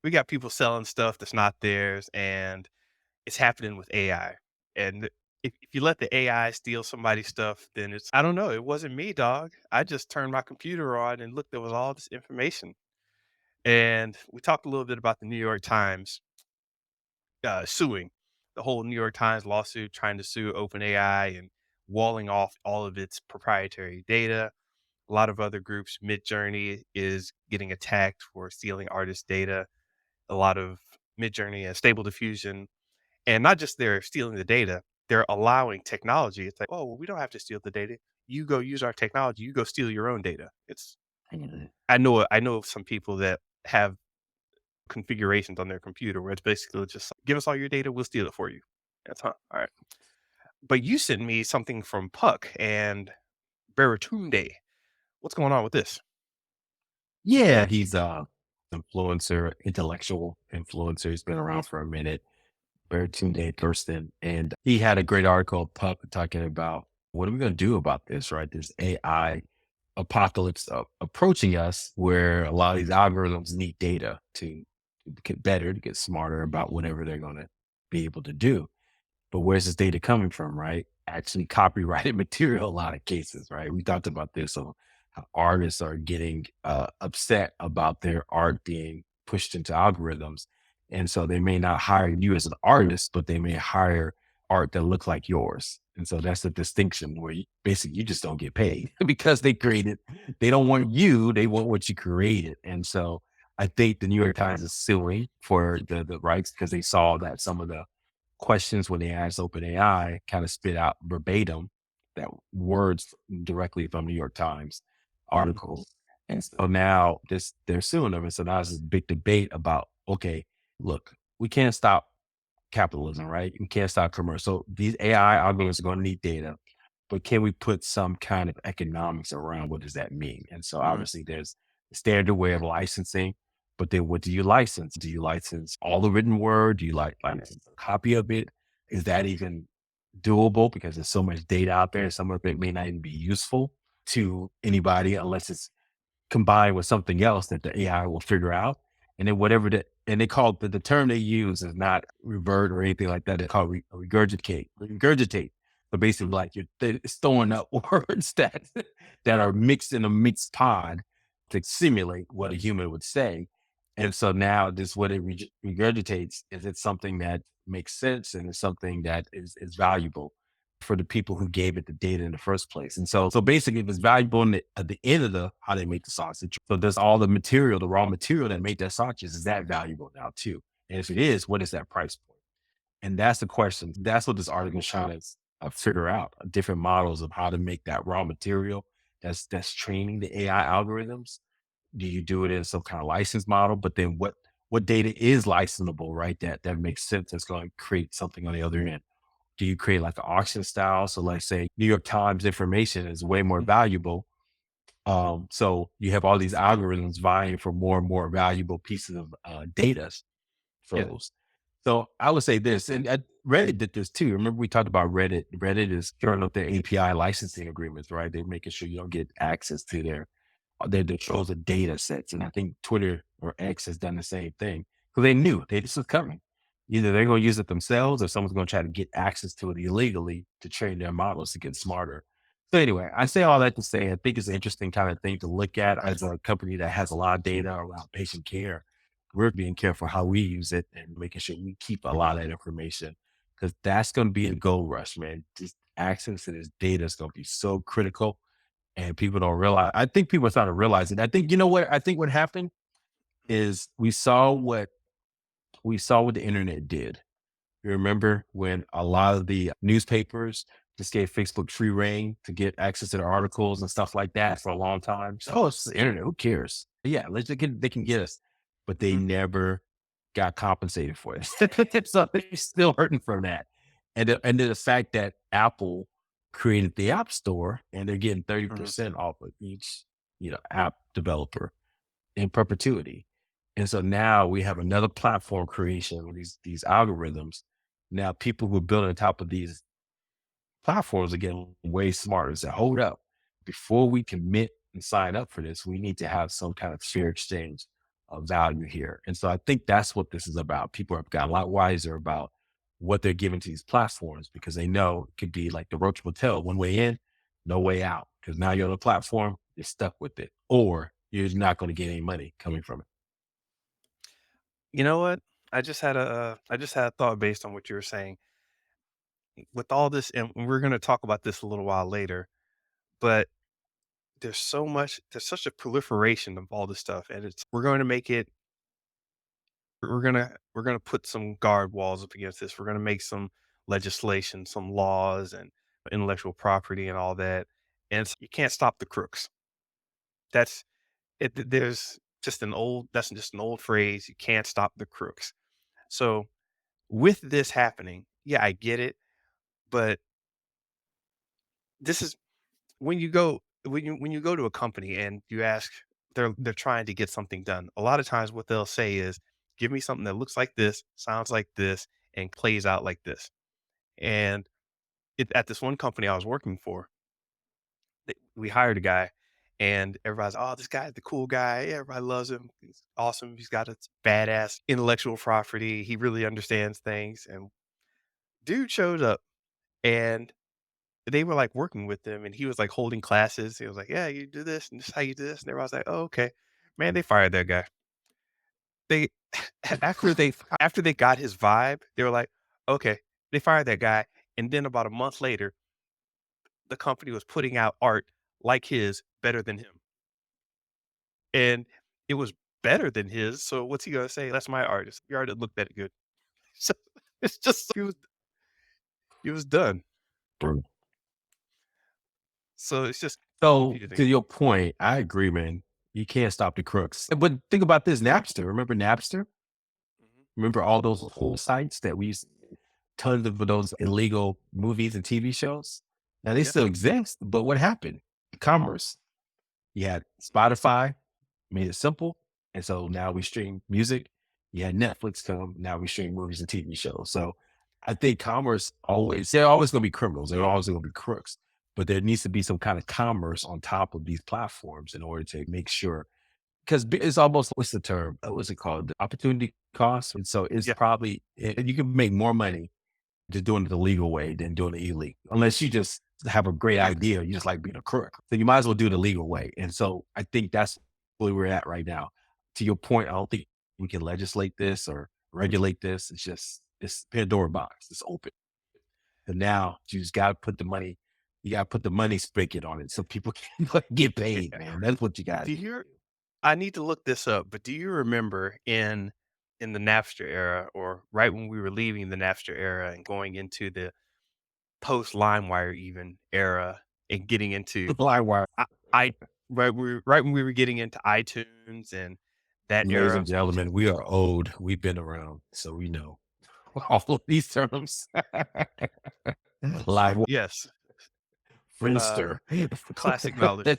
we got people selling stuff that's not theirs, and it's happening with AI. And if you let the AI steal somebody's stuff, then it's I don't know, it wasn't me, dog. I just turned my computer on and looked, there was all this information. And we talked a little bit about the New York Times suing the whole New York Times lawsuit, trying to sue OpenAI and walling off all of its proprietary data. A lot of other groups, Midjourney is getting attacked for stealing artist data. A lot of Midjourney and Stable Diffusion, and not just they're stealing the data, they're allowing technology. It's like, oh, well, we don't have to steal the data. You go use our technology. You go steal your own data. It's I know of some people that have configurations on their computer where it's basically just like, give us all your data, we'll steal it for you. That's All right. But you sent me something from Puck and Baratunde. What's going on with this? Yeah, he's a influencer, intellectual influencer. He's been around for a minute. Bertunde Thurston, and he had a great article, Puck, talking about what are we going to do about this, right? This AI apocalypse approaching us, where a lot of these algorithms need data to get better, to get smarter about whatever they're going to be able to do. But where's this data coming from, right? Actually, copyrighted material, a lot of cases, right? We talked about this on how artists are getting upset about their art being pushed into algorithms. And so they may not hire you as an artist, but they may hire art that looks like yours. And so that's the distinction where basically you just don't get paid because they don't want you, they want what you created. And so I think the New York Times is suing for the rights because they saw that some of the questions when they asked OpenAI kind of spit out verbatim that words directly from New York Times articles. And so now they're suing them. And so now there's this big debate about, okay, look, we can't stop capitalism, right? We can't stop commerce. So these AI algorithms are going to need data, but can we put some kind of economics around what does that mean? And so Mhm. obviously there's a standard way of licensing, but then what do you license? Do you license all the written word? Do you license a copy of it? Is that even doable? Because there's so much data out there. Some of it may not even be useful to anybody unless it's combined with something else that the AI will figure out. And then and they call the term they use is not revert or anything like that. They call regurgitate. So basically like it's throwing up words that are mixed in a mixed pod to simulate what a human would say. And so now this, what it regurgitates is it's something that makes sense and it's something that is valuable for the people who gave it the data in the first place. And so basically, if it's valuable at the end of the how they make the sausage, so does all the material, the raw material that made that sausage, is that valuable now too? And if it is, what is that price point? And that's the question. That's what this article is trying to figure out: different models of how to make that raw material that's training the AI algorithms. Do you do it in some kind of license model? But then what data is licensable, right? That makes sense. That's going to create something on the other end. Do you create like an auction style? So like say New York Times information is way more valuable. So you have all these algorithms vying for more and more valuable pieces of data for Yeah. those. So I would say this, and Reddit did this too. Remember we talked about Reddit. Reddit is current up their API licensing agreements, right? They're making sure you don't get access to their shows of data sets. And I think Twitter or X has done the same thing because they knew this was coming. Either they're going to use it themselves or someone's going to try to get access to it illegally to train their models to get smarter. So anyway, I say all that to say I think it's an interesting kind of thing to look at as a company that has a lot of data around patient care. We're being careful how we use it and making sure we keep a lot of that information because that's going to be a gold rush, man. Just access to this data is going to be so critical and people don't realize. I think people are starting to realize it. I think, you know what? I think what happened is we saw what the internet did. You remember when a lot of the newspapers just gave Facebook free reign to get access to their articles and stuff like that for a long time. So, oh, it's the internet. Who cares? Yeah, they can get us, but they Mhm. never got compensated for it. So they're still hurting from that. And then the fact that Apple created the App Store and they're getting Mhm. 30% off of each, app developer in perpetuity. And so now we have another platform creation with these algorithms. Now people who are building on top of these platforms are getting way smarter. Say, hold up, before we commit and sign up for this, we need to have some kind of fair exchange value here. And so I think that's what this is about. People have got a lot wiser about what they're giving to these platforms because they know it could be like the Roach Motel, one way in, no way out. Because now you're on the platform, you're stuck with it, or you're not going to get any money coming from it. You know what? I just had a thought based on what you were saying. With all this, and we're gonna talk about this a little while later, but there's such a proliferation of all this stuff, and it's we're going to make it we're gonna put some guard walls up against this. We're gonna make some legislation, some laws and intellectual property and all that. And you can't stop the crooks. That's there's just an old that's just an old phrase. You can't stop the crooks. So with this happening, yeah, I get it, but this is when you go to a company and you ask they're trying to get something done. A lot of times what they'll say is, "Give me something that looks like this, sounds like this, and plays out like this." And at this one company I was working for, we hired a guy, and everybody's, "Oh, this guy's the cool guy. Yeah, everybody loves him. He's awesome. He's got a badass intellectual property. He really understands things." And dude showed up, and they were, like, working with him, and he was, like, holding classes. He was like, "Yeah, you do this, and this is how you do this," and everybody's like, "Oh, okay." Man, they fired that guy. They after they got his vibe, they were like, "Okay." They fired that guy, and then about a month later, the company was putting out art like his, better than him, and it was better than his, so what's he gonna say? "That's my artist. Your art didn't look that good." So, it's just he was done. True. So, it's just So to confusing. your point, I agree, man. You can't stop the crooks. But think about this Napster. Remember Napster? Mhm. Remember all those whole sites that we used tons of those illegal movies and TV shows? Now they Yeah. still exist, but what happened? Commerce. You had Spotify, made it simple. And so now we stream music. You had Netflix come, now we stream movies and TV shows. So I think commerce always, they're always going to be criminals. They're always going to be crooks. But there needs to be some kind of commerce on top of these platforms in order to make sure, because it's almost, what's the term? What's it called? The opportunity cost. And so it's Yeah. probably, you can make more money just doing it the legal way than doing it illegal. Unless you just have a great idea, you just like being a crook. So you might as well do it the legal way. And so I think that's where we're at right now. To your point, I don't think we can legislate this or regulate this. It's just it's Pandora box. It's open. And now you just gotta put the money, you gotta put the money spigot on it so people can get paid, Yeah. man. That's what you gotta Do do. you I need to look this up, but do you remember in the Napster era, or right when we were leaving the Napster era and going into the post LimeWire even era and getting into Livewire. I I right when we were getting into iTunes and that Ladies and era? gentlemen, we are old. We've been around, so we know all of these terms. Live Yes, uh, Friendster. classic knowledge.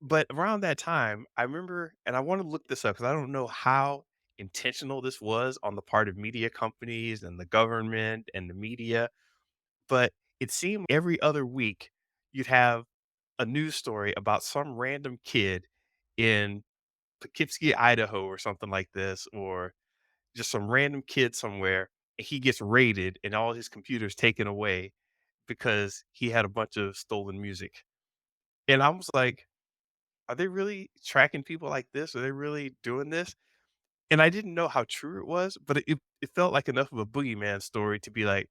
But around that time, I remember, and I wanna look this up because I don't know how intentional this was on the part of media companies and the government and the media, but it seemed every other week you'd have a news story about some random kid in Poughkeepsie, Idaho, or something like this, or just some random kid somewhere, and he gets raided and all his computers taken away because he had a bunch of stolen music. And I was like, "Are they really tracking people like this? Are they really doing this?" And I didn't know how true it was, but it felt like enough of a boogeyman story to be like,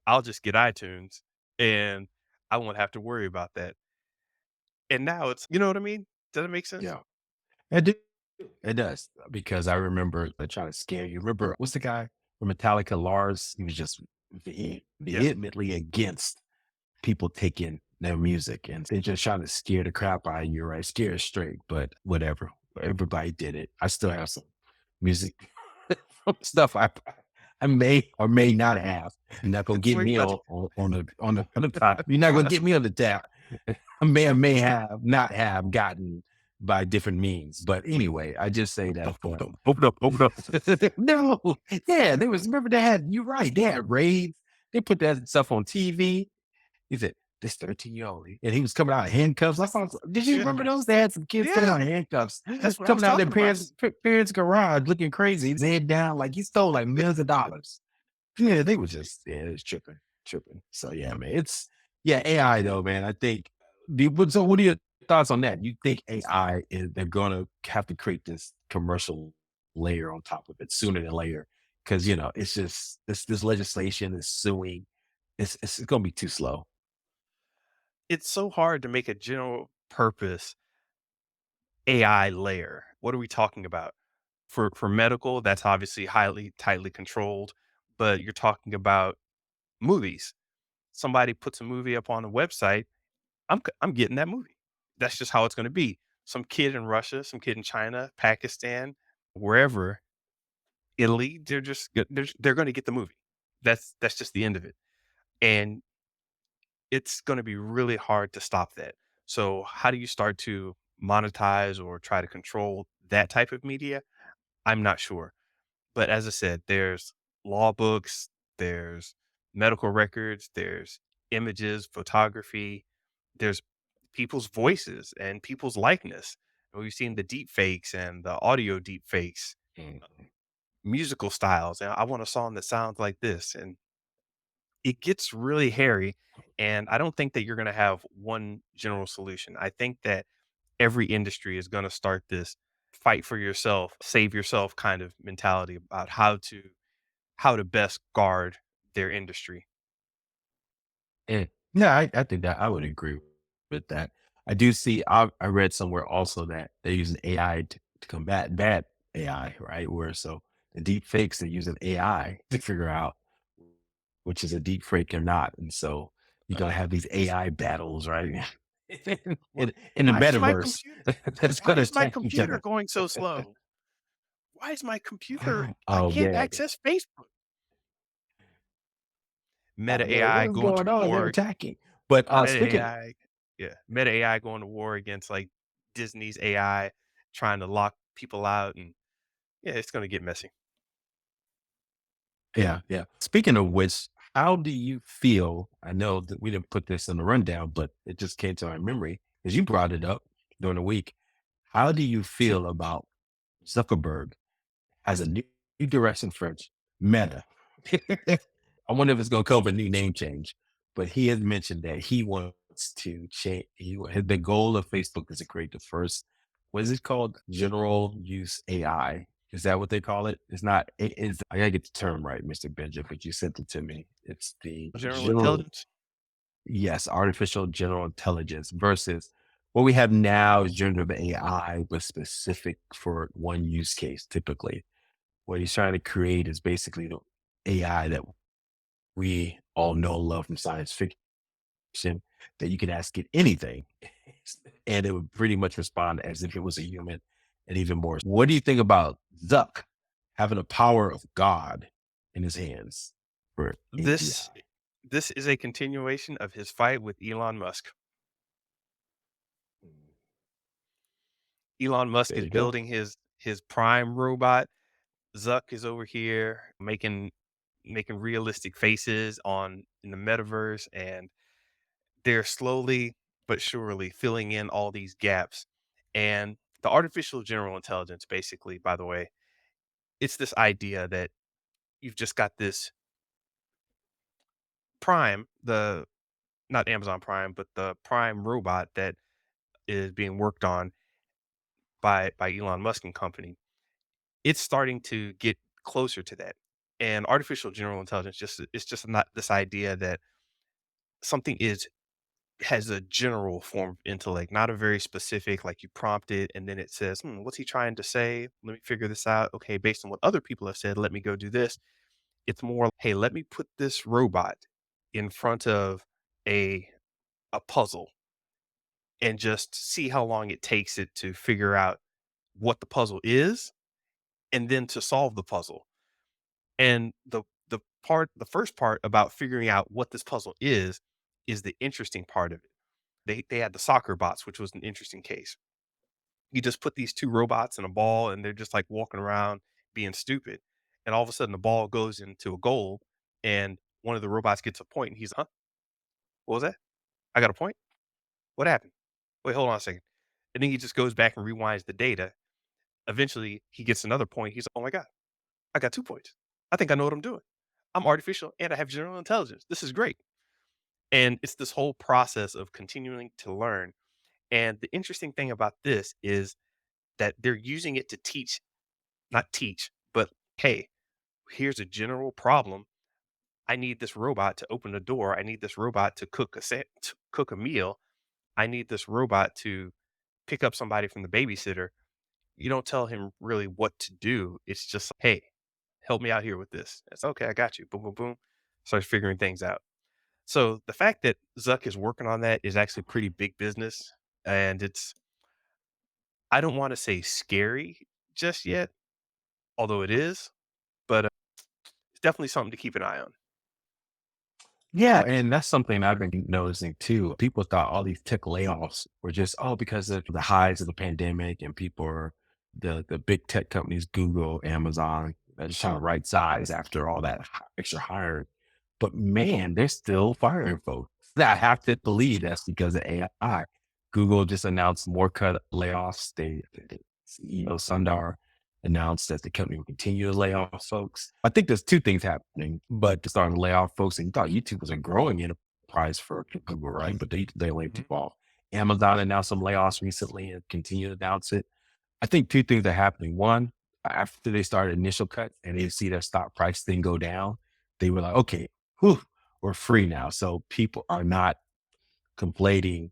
"I'll just get iTunes, and I won't have to worry about that." And now it's you know what I mean? Does that make sense? Yeah, it do. It does because I remember they trying to scare you. Remember what's the guy from Metallica, Lars? He was just Yeah. vehemently against people taking their music, and they just trying to scare the crap out of you, right? Scare straight, but whatever. Everybody did it. I still have some music stuff I may or may not have. You're not gonna It's get like me about on the top. You're not gonna get me on the tap. I may or may have not have gotten by different means. But anyway, I just say that open up. no, yeah, they was remember they had you're right, they had raids, they put that stuff on TV. He said, this 13-year-old, and he was coming out in handcuffs. I thought, did you Yeah, remember those? They had some kids coming yeah, out in handcuffs, that's what I was coming out their talking about. parents' garage looking crazy, his head down, like he stole like millions of dollars. Yeah, they was just it's tripping, tripping. So yeah, man, it's yeah, AI though, man. I think. So what are your thoughts on that? You think AI is they're gonna have to create this commercial layer on top of it sooner than later? Because it's just this legislation is suing. It's gonna be too slow. It's so hard to make a general purpose AI layer. What are we talking about? For medical, that's obviously highly tightly controlled, but you're talking about movies. Somebody puts a movie up on a website, I'm getting that movie. That's just how it's gonna be. Some kid in Russia, some kid in China, Pakistan, wherever, Italy, they're gonna get the movie. That's just the end of it, and it's gonna be really hard to stop that. So, how do you start to monetize or try to control that type of media? I'm not sure. But as I said, there's law books, there's medical records, there's images, photography, there's people's voices and people's likeness. And we've seen the deep fakes and the audio deep fakes, Mhm. musical styles. And I want a song that sounds like this. And it gets really hairy. And I don't think that you're going to have one general solution. I think that every industry is going to start this fight for yourself, save yourself kind of mentality about how to best guard their industry. And yeah, I think that I would agree with that. I do see. I read somewhere also that they're using AI to combat bad AI, right? Where so the deep fakes they're using AI to figure out which is a deep fake or not, and so you're gonna have these AI battles, right? Why, In the why is my metaverse computer? that's Why gonna is my attack each computer other. going so slow? Why is my computer? I Oh can't yeah, access Facebook. oh Meta man, what AI is going to going on? They're war. attacking. But Meta speaking, AI, yeah, Meta AI going to war against like Disney's AI, trying to lock people out, and yeah, it's going to get messy. yeah, yeah. Speaking of which, how do you feel? I know that we didn't put this in the rundown, but it just came to my memory as you brought it up during the week. How do you feel about Zuckerberg as a new direction for Meta? I wonder if it's going to come with a new name change, but he has mentioned that he wants to change. The goal of Facebook is to create the first, what is it called? General use AI. Is that what they call it? It's not, I gotta get the term right, Mr. Benjamin, but you sent it to me. It's the General general, intelligence. yes, artificial general intelligence versus what we have now is generative AI, but specific for one use case typically. What he's trying to create is basically the AI that we all know and love from science fiction that you can ask it anything and it would pretty much respond as if it was a human and even more. What do you think about Zuck having the power of God in his hands for This AGI? this is a continuation of his fight with Elon Musk. Elon Musk There is you go. building his prime robot. Zuck is over here making realistic faces on in the metaverse, and they're slowly but surely filling in all these gaps. And the artificial general intelligence, basically, by the way, it's this idea that you've just got this Prime, the not Amazon Prime, but the Prime robot that is being worked on by Elon Musk and company. It's starting to get closer to that. And artificial general intelligence just it's just not this idea that something is has a general form of intellect, not a very specific, like you prompt it and then it says, what's he trying to say? Let me figure this out. Okay, based on what other people have said, let me go do this. It's more, hey, let me put this robot in front of a a puzzle and just see how long it takes it to figure out what the puzzle is and then to solve the puzzle. And the first part about figuring out what this puzzle is the interesting part of it. They had the soccer bots, which was an interesting case. You just put these 2 robots and a ball, and they're just, like, walking around being stupid, and all of a sudden, the ball goes into a goal, and one of the robots gets a point, and he's, "Huh? What was that?" I got a point. What happened? Wait, hold on a second. And then he just goes back and rewinds the data. Eventually, he gets another point. He's like, oh my God, I got 2 points. I think I know what I'm doing. I'm artificial and I have general intelligence. This is great. And it's this whole process of continuing to learn. And the interesting thing about this is that they're using it to teach, not teach, but hey, here's a general problem. I need this robot to open a door. I need this robot to cook a meal. I need this robot to pick up somebody from the babysitter. You don't tell him really what to do. It's just, hey, help me out here with this. It's okay. I got you. Boom, boom, boom. Starts figuring things out. So the fact that Zuck is working on that is actually pretty big business. And I don't want to say scary just yet, although it is, but it's definitely something to keep an eye on. Yeah, and that's something I've been noticing too. People thought all these tech layoffs were just because of the highs of the pandemic and people are the big tech companies, Google, Amazon, are just trying to right size after all that extra hiring. But man, they're still firing folks. I have to believe that's because of AI. Google just announced more cut layoffs. The CEO Sundar announced that the company will continue to lay off folks. I think there's two things happening, but to start to lay off folks, and you thought YouTube was a growing enterprise for Google, right? But they laid Mhm. people off. Amazon announced some layoffs recently and continue to announce it. I think two things are happening. One, after they started initial cuts and they see their stock price thing go down, they were like, okay, whew, we're free now. So people are not conflating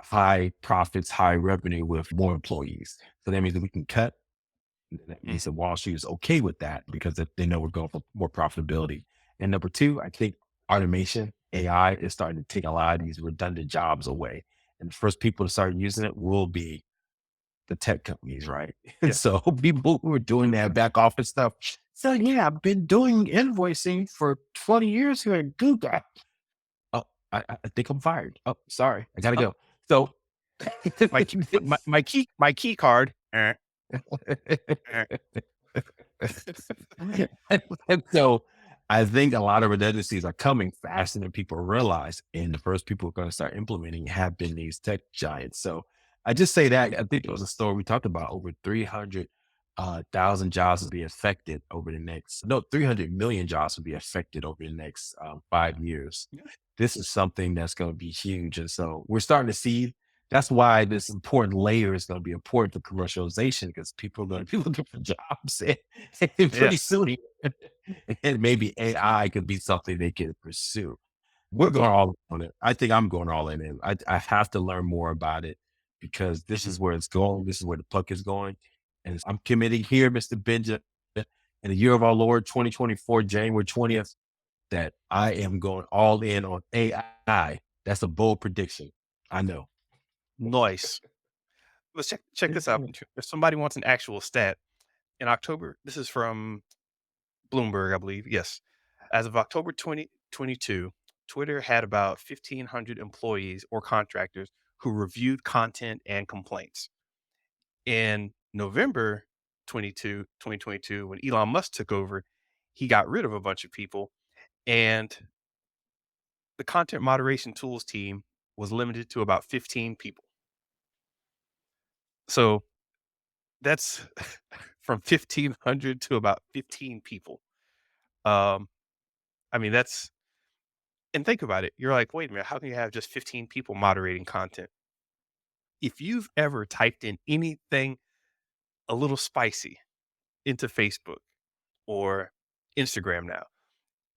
high profits, high revenue with more employees. So that means that we can cut. That means Mhm. that Wall Street is okay with that because they know we're going for more profitability. And number two, I think automation, AI is starting to take a lot of these redundant jobs away. And the first people to start using it will be the tech companies, right? And Yeah. so people who are doing that back office stuff. So yeah, I've been doing invoicing for 20 years here at Google. Oh, I think I'm fired. Oh, sorry. I gotta Oh, go. So my key card. Eh. and so I think a lot of redundancies are coming faster than people realize. And the first people who are going to start implementing have been these tech giants. So I just say that I think it was a story we talked about over 300 thousand jobs will be affected over the next, no, 300 million jobs will be affected over the next 5 years. Yeah. This is something that's going to be huge. And so we're starting to see that's why this important layer is going to be important for commercialization because people are going to be looking for jobs and Yeah. pretty soon and maybe AI could be something they can pursue. We're going all in on it. I think I'm going all in. I have to learn more about it because this Mhm. is where it's going. This is where the puck is going. And I'm committing here, Mr. Benja, in the year of our Lord 2024, January 20th, that I am going all in on AI. That's a bold prediction. I know. Nice. Let's check this out. If somebody wants an actual stat, in October, this is from Bloomberg, I believe. Yes. As of October 2022, Twitter had about 1,500 employees or contractors who reviewed content and complaints. In November 2022, when Elon Musk took over, he got rid of a bunch of people, and the content moderation tools team was limited to about 15 people. So that's from 1,500 to about 15 people. Um, I mean, that's and think about it. You're like, wait a minute, how can you have just 15 people moderating content? If you've ever typed in anything a little spicy into Facebook or Instagram now,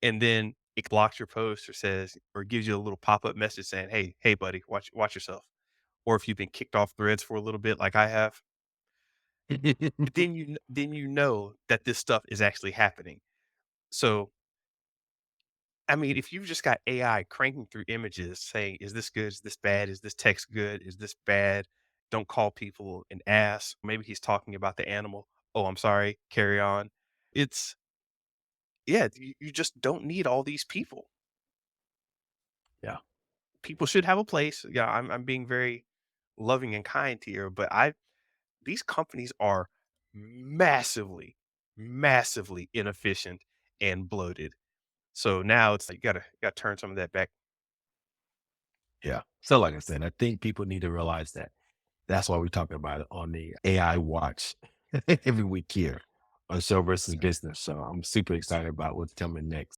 and then it blocks your post or says or gives you a little pop-up message saying, hey buddy, watch yourself. Or if you've been kicked off threads for a little bit like I have, then you know that this stuff is actually happening. So I mean, if you've just got AI cranking through images saying, "Is this good? Is this bad? Is this text good? Is this bad? Don't call people an ass." Maybe he's talking about the animal. "Oh, I'm sorry. Carry on." It's yeah, you just don't need all these people. Yeah. People should have a place. Yeah, I'm being very loving and kind here, but I these companies are massively, massively inefficient and bloated. So now it's like you gotta turn some of that back. Yeah. So like I said, I think people need to realize that. That's why we're talking about it on the AI watch every week here on Show versus Business. So I'm super excited about what's coming next.